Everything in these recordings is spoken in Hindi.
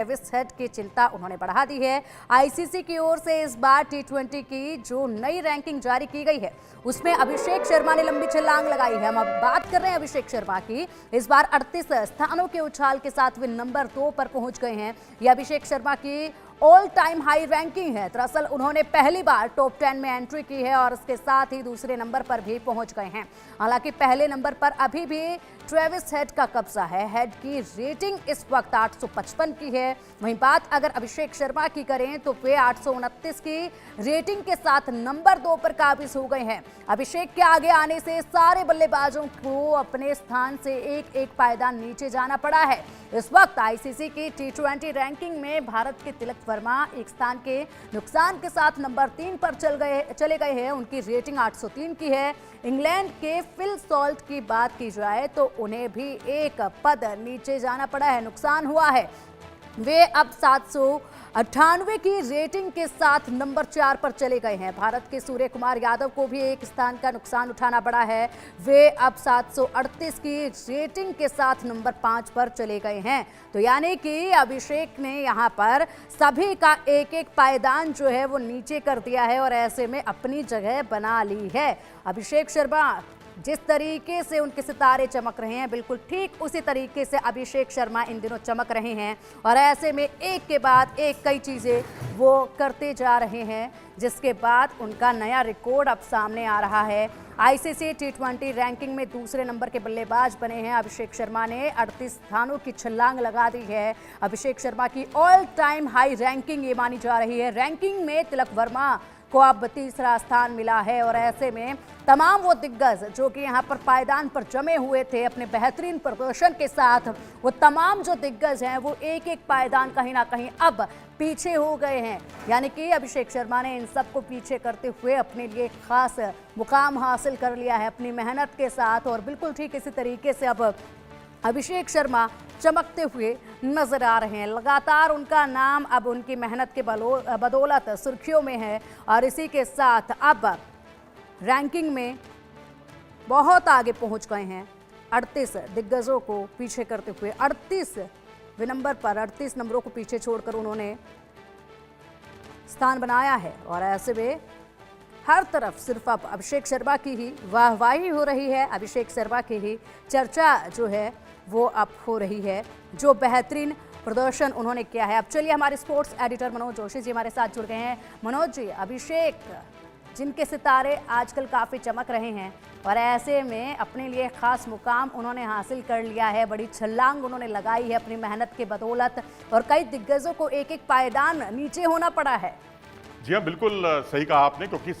ट्रेविस हेड की चिंता उन्होंने बढ़ा दी है। आईसीसी की ओर से इस बार टी20 की जो नई रैंकिंग जारी की गई है उसमें अभिषेक शर्मा ने लंबी छलांग लगाई है। हम अब बात कर रहे हैं अभिषेक शर्मा की। इस बार 38 स्थानों के उछाल के साथ वे नंबर 2 पर पहुंच गए हैं। यह अभिषेक शर्मा की ऑल टाइम हाई रैंकिंग है। दरअसल उन्होंने पहली बार टॉप 10 में एंट्री की है और इसके साथ ही दूसरे नंबर पर भी पहुंच गए हैं। हालांकि पहले नंबर पर अभी भी ट्रेविस हेड का कब्जा है। हेड की रेटिंग इस वक्त 855 की है। वहीं बात अगर अभिषेक शर्मा की करें तो वे 829 की रेटिंग के साथ नंबर 2 पर काबिज हो गए हैं। अभिषेक के आगे आने से सारे बल्लेबाजों को अपने स्थान से एक एक पायदान नीचे जाना पड़ा है। इस वक्त आईसीसी की टी20 रैंकिंग में भारत के तिलक वर्मा एक स्थान के नुकसान के साथ नंबर 3 पर चले गए हैं। उनकी रेटिंग 803 की है। इंग्लैंड के फिल सॉल्ट की बात की जाए तो उन्हें भी एक पद नीचे जाना पड़ा है, नुकसान हुआ है। वे अब 798 की रेटिंग के साथ नंबर 4 पर चले गए हैं। भारत के सूर्य कुमार यादव को भी एक स्थान का नुकसान उठाना पड़ा है। वे अब 738 की रेटिंग के साथ नंबर 5 पर चले गए हैं। तो यानी कि अभिषेक ने यहां पर सभी का एक एक पायदान जो है वो नीचे कर दिया है और ऐसे में अपनी जगह बना ली है। अभिषेक शर्मा जिस तरीके से उनके सितारे चमक रहे हैं, बिल्कुल ठीक उसी तरीके से अभिषेक शर्मा इन दिनों चमक रहे हैं और ऐसे में एक के बाद एक कई चीज़ें वो करते जा रहे हैं, जिसके बाद उनका नया रिकॉर्ड अब सामने आ रहा है। आईसीसी टी20 रैंकिंग में दूसरे नंबर के बल्लेबाज बने हैं अभिषेक शर्मा ने 38 स्थानों की छलांग लगा दी है। अभिषेक शर्मा की ऑल टाइम हाई रैंकिंग ये मानी जा रही है। रैंकिंग में तिलक वर्मा को अब तीसरा स्थान मिला है और ऐसे में तमाम वो दिग्गज जो कि यहाँ पर पायदान पर जमे हुए थे अपने बेहतरीन प्रदर्शन के साथ, वो तमाम जो दिग्गज हैं वो एक एक पायदान कहीं ना कहीं अब पीछे हो गए हैं। यानी कि अभिषेक शर्मा ने इन सबको पीछे करते हुए अपने लिए खास मुकाम हासिल कर लिया है अपनी मेहनत के साथ और बिल्कुल ठीक इसी तरीके से अब अभिषेक शर्मा चमकते हुए नजर आ रहे हैं। लगातार उनका नाम अब उनकी मेहनत के बदौलत सुर्खियों में है और इसी के साथ अब रैंकिंग में बहुत आगे पहुंच गए हैं। 38 दिग्गजों को पीछे करते हुए 38वें नंबर पर 38 नंबरों को पीछे छोड़कर उन्होंने स्थान बनाया है और ऐसे में हर तरफ सिर्फ अब अभिषेक शर्मा की ही वाहवाही हो रही है। अभिषेक शर्मा की ही चर्चा जो है वो अब हो रही है, जो बेहतरीन प्रदर्शन उन्होंने किया है। अब चलिए हमारे स्पोर्ट्स एडिटर मनोज जोशी जी हमारे साथ जुड़ गए हैं। मनोज जी, अभिषेक जिनके सितारे आजकल काफ़ी चमक रहे हैं और ऐसे में अपने लिए खास मुकाम उन्होंने हासिल कर लिया है, बड़ी छलांग उन्होंने लगाई है अपनी मेहनत के बदौलत और कई दिग्गजों को एक एक पायदान नीचे होना पड़ा है। जी हाँ, बिल्कुल सही कहा आपने, क्योंकि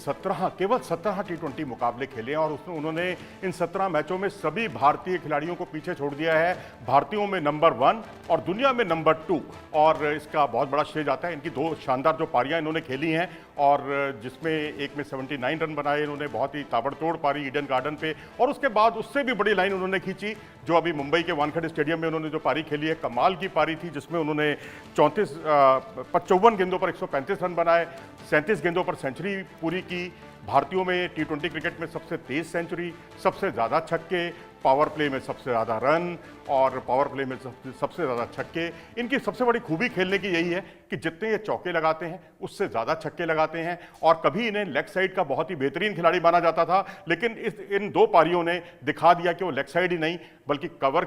केवल 17 टी20 मुकाबले खेले हैं और उसमें उन्होंने इन 17 मैचों में सभी भारतीय खिलाड़ियों को पीछे छोड़ दिया है। भारतीयों में नंबर 1 और दुनिया में नंबर 2, और इसका बहुत बड़ा श्रेय जाता है इनकी 2 शानदार जो पारियां इन्होंने खेली हैं और जिसमें एक में 79 रन बनाए इन्होंने, बहुत ही ताबड़तोड़ पारी ईडन गार्डन पे, और उसके बाद उससे भी बड़ी लाइन उन्होंने खींची जो अभी मुंबई के वानखेड़े स्टेडियम में उन्होंने जो पारी खेली है, कमाल की पारी थी, जिसमें उन्होंने 54 गेंदों पर 135 रन बनाए, 37 गेंदों पर सेंचुरी पूरी की। भारतीयों में टी20 क्रिकेट में सबसे तेज सेंचुरी, सबसे ज़्यादा छक्के, पावर प्ले में सबसे ज़्यादा रन और पावर प्ले में सबसे ज़्यादा छक्के। इनकी सबसे बड़ी खूबी खेलने की यही है कि जितने ये चौके लगाते हैं उससे ज़्यादा छक्के लगाते हैं। और कभी इन्हें लेग साइड का बहुत ही बेहतरीन खिलाड़ी माना जाता था, लेकिन इन 2 पारियों ने दिखा दिया कि वो लेग साइड ही नहीं बल्कि कवर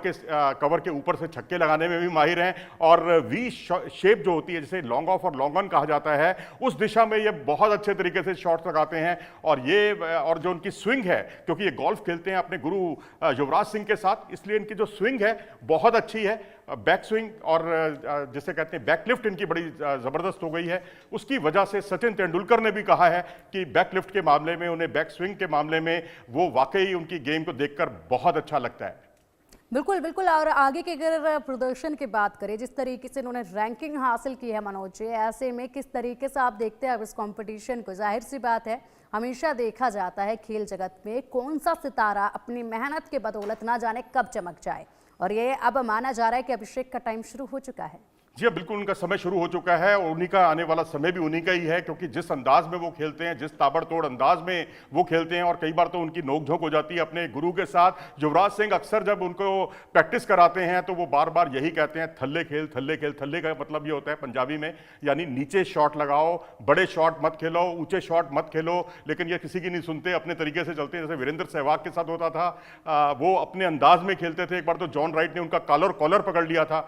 के ऊपर से छक्के लगाने में भी माहिर हैं। और वी शेप जो होती है, जिसे लॉन्ग ऑफ और लॉन्ग ऑन कहा जाता है, उस दिशा में ये बहुत अच्छे तरीके से शॉट्स लगाते हैं। और जो उनकी स्विंग है, क्योंकि ये गोल्फ खेलते हैं अपने गुरु युवराज सिंह के साथ, इसलिए इनकी जो स्विंग है बहुत अच्छी है। बैक स्विंग और जिसे कहते हैं बैकलिफ्ट इनकी बड़ी ज़बरदस्त हो गई है। उसकी वजह से सचिन तेंदुलकर ने भी कहा है कि बैकलिफ्ट के मामले में, उन्हें बैक स्विंग के मामले में वो वाकई उनकी गेम को देखकर बहुत अच्छा लगता है। बिल्कुल बिल्कुल। और आगे के अगर प्रदर्शन की बात करें, जिस तरीके से उन्होंने रैंकिंग हासिल की है मनोज जी, ऐसे में किस तरीके से आप देखते हैं अब इस कंपटीशन को? जाहिर सी बात है, हमेशा देखा जाता है खेल जगत में कौन सा सितारा अपनी मेहनत के बदौलत ना जाने कब चमक जाए, और ये अब माना जा रहा है कि अभिषेक का टाइम शुरू हो चुका है। जी हाँ, बिल्कुल उनका समय शुरू हो चुका है और उन्हीं का आने वाला समय भी उन्हीं का ही है, क्योंकि जिस अंदाज में वो खेलते हैं, जिस ताबड़तोड़ अंदाज में वो खेलते हैं, और कई बार तो उनकी नोकझोंक हो जाती है अपने गुरु के साथ। युवराज सिंह अक्सर जब उनको प्रैक्टिस कराते हैं तो वो बार बार यही कहते हैं, थल्ले खेल, थल्ले खेल। थल्ले का मतलब ये होता है पंजाबी में, यानी नीचे शॉट लगाओ, बड़े शॉट मत खेलो, ऊंचे शॉट मत खेलो। लेकिन ये किसी की नहीं सुनते, अपने तरीके से चलते हैं। जैसे वीरेंद्र सहवाग के साथ होता था, वो अपने अंदाज में खेलते थे। एक बार तो जॉन राइट ने उनका कॉलर पकड़ लिया था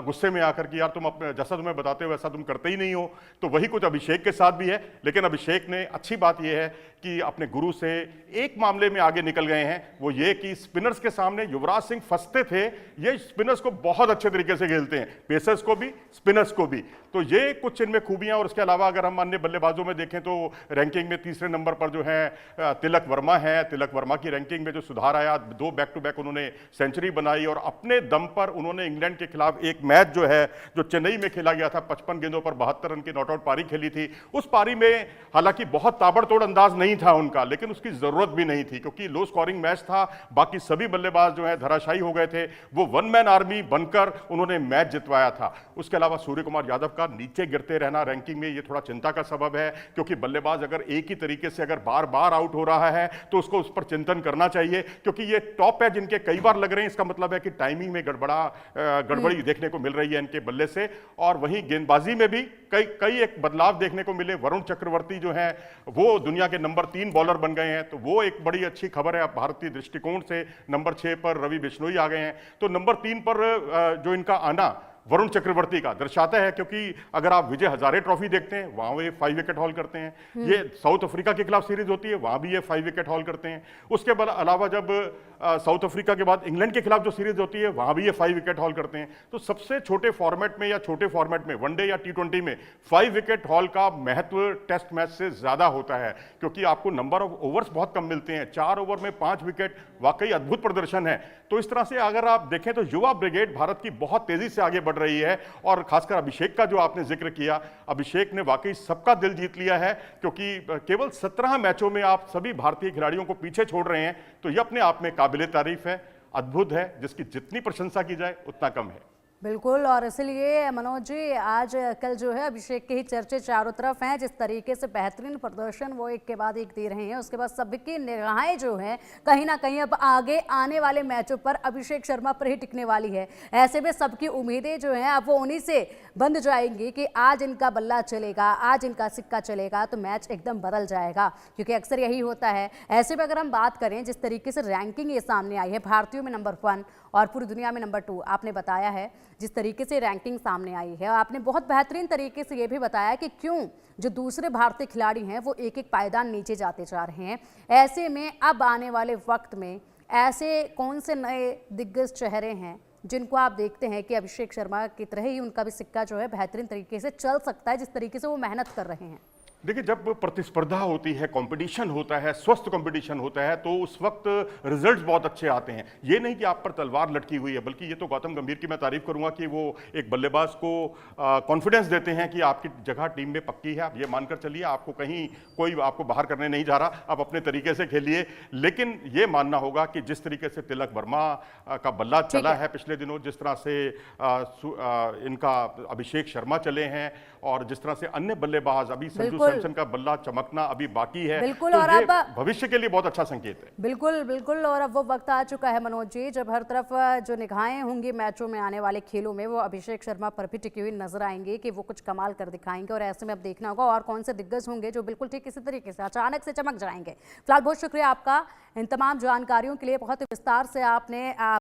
गुस्से में आकर कि यार तुम अपने जैसा तुम्हें बताते हो वैसा तुम करते ही नहीं हो। तो वही कुछ अभिषेक के साथ भी है। लेकिन अभिषेक ने, अच्छी बात यह है कि अपने गुरु से एक मामले में आगे निकल गए हैं, वो ये कि स्पिनर्स के सामने युवराज सिंह फंसते थे, ये स्पिनर्स को बहुत अच्छे तरीके से खेलते हैं, पेसर्स को भी, स्पिनर्स को भी। तो ये कुछ इनमें खूबियां। और इसके अलावा अगर हम अन्य बल्लेबाजों में देखें तो रैंकिंग में तीसरे नंबर पर जो है तिलक वर्मा है। तिलक वर्मा की रैंकिंग में जो सुधार आया, 2 बैक टू बैक उन्होंने सेंचुरी बनाई, और अपने दम पर उन्होंने इंग्लैंड के खिलाफ एक मैच जो है, जो चेन्नई में खेला गया था, 55 गेंदों पर 72 रन की नॉट आउट पारी खेली थी। उस पारी में हालांकि बहुत ताबड़तोड़ अंदाज नहीं था उनका, लेकिन उसकी जरूरत भी नहीं थी, क्योंकि लो स्कोरिंग मैच था। बाकी सभी बल्लेबाज जो है धराशायी हो गए थे। वो वन मैन आर्मी बनकर उन्होंने मैच जितवाया था। उसके अलावा सूर्य कुमार यादव का नीचे गिरते रहना रैंकिंग में, ये थोड़ा चिंता का सबब है, क्योंकि बल्लेबाज अगर एक ही तरीके से अगर बार बार आउट हो रहा है तो उसको उस पर चिंतन करना चाहिए, क्योंकि ये टॉप है जिनके कई बार लग रहे हैं। इसका मतलब है कि टाइमिंग में गड़बड़ी देखने को मिल रही है इनके बल्ले से। और वहीं गेंदबाजी में भी कई एक बदलाव देखने को मिले। वरुण चक्रवर्ती जो है वो दुनिया के नंबर 3 बॉलर बन गए हैं, तो वो एक बड़ी अच्छी खबर है भारतीय दृष्टिकोण से। नंबर 6 पर रवि बिश्नोई आ गए हैं, तो नंबर 3 पर जो इनका आना वरुण चक्रवर्ती का दर्शाता है, क्योंकि अगर आप विजय हजारे ट्रॉफी देखते हैं, वहां वे 5 विकेट हॉल करते हैं। ये साउथ अफ्रीका के खिलाफ सीरीज होती है, वहां भी ये 5 विकेट हॉल करते हैं। उसके अलावा जब साउथ अफ्रीका के बाद इंग्लैंड के खिलाफ जो सीरीज होती है, वहां भी ये 5 विकेट हॉल करते हैं। तो सबसे छोटे फॉर्मेट में या छोटे फॉर्मेट में, वनडे या T20 में 5 विकेट हॉल का महत्व टेस्ट मैच से ज्यादा होता है, क्योंकि आपको नंबर ऑफ ओवर्स बहुत कम मिलते हैं। 4 ओवर में 5 विकेट, वाकई अद्भुत प्रदर्शन है। तो इस तरह से अगर आप देखें तो युवा ब्रिगेड भारत की बहुत तेजी से आगे बढ़ रही है। और खासकर अभिषेक का जो आपने जिक्र किया, अभिषेक ने वाकई सबका दिल जीत लिया है, क्योंकि केवल 17 मैचों में आप सभी भारतीय खिलाड़ियों को पीछे छोड़ रहे हैं। तो यह अपने आप में काबिले तारीफ है, अद्भुत है, जिसकी जितनी प्रशंसा की जाए उतना कम है। बिल्कुल, और इसलिए मनोज जी आज कल जो है अभिषेक के ही चर्चे चारों तरफ हैं। जिस तरीके से बेहतरीन प्रदर्शन वो एक के बाद एक दे रहे हैं, उसके बाद सबकी निगाहें जो हैं कहीं ना कहीं अब आगे आने वाले मैचों पर अभिषेक शर्मा पर ही टिकने वाली है। ऐसे में सबकी उम्मीदें जो हैं अब वो उन्हीं से बंध जाएंगी कि आज इनका बल्ला चलेगा, आज इनका सिक्का चलेगा तो मैच एकदम बदल जाएगा, क्योंकि अक्सर यही होता है। ऐसे में अगर हम बात करें जिस तरीके से रैंकिंग ये सामने आई है, भारतीयों में नंबर 1 और पूरी दुनिया में नंबर 2, आपने बताया है जिस तरीके से रैंकिंग सामने आई है। आपने बहुत बेहतरीन तरीके से ये भी बताया कि क्यों जो दूसरे भारतीय खिलाड़ी हैं वो एक एक पायदान नीचे जाते जा रहे हैं। ऐसे में अब आने वाले वक्त में ऐसे कौन से नए दिग्गज चेहरे हैं जिनको आप देखते हैं कि अभिषेक शर्मा की तरह ही उनका भी सिक्का जो है बेहतरीन तरीके से चल सकता है, जिस तरीके से वो मेहनत कर रहे हैं? देखिए, जब प्रतिस्पर्धा होती है, कंपटीशन होता है, स्वस्थ कंपटीशन होता है, तो उस वक्त रिजल्ट्स बहुत अच्छे आते हैं। ये नहीं कि आप पर तलवार लटकी हुई है, बल्कि ये तो गौतम गंभीर की मैं तारीफ करूंगा कि वो एक बल्लेबाज को कॉन्फिडेंस देते हैं कि आपकी जगह टीम में पक्की है, आप ये मानकर चलिए, आपको कहीं कोई आपको बाहर करने नहीं जा रहा, आप अपने तरीके से खेलिए। लेकिन ये मानना होगा कि जिस तरीके से तिलक वर्मा का बल्ला चला है पिछले दिनों, जिस तरह से इनका अभिषेक शर्मा चले हैं, और जिस तरह से अन्य बल्लेबाज, अभी संजू सैमसन का बल्ला चमकना अभी बाकी है, बिल्कुल, तो और ये अब भविष्य के लिए बहुत अच्छा संकेत है। बिल्कुल बिल्कुल, और अब वो वक्त आ चुका है मनोज जी जब हर तरफ जो निगाहें होंगी मैचों में, आने वाले खेलों में, वो अभिषेक शर्मा पर भी टिकी हुई नजर आएंगे कि वो कुछ कमाल कर दिखाएंगे। और ऐसे में अब देखना होगा और कौन से दिग्गज होंगे जो बिल्कुल ठीक इसी तरीके से अचानक से चमक जाएंगे। फिलहाल बहुत शुक्रिया आपका इन तमाम जानकारियों के लिए, बहुत विस्तार से आपने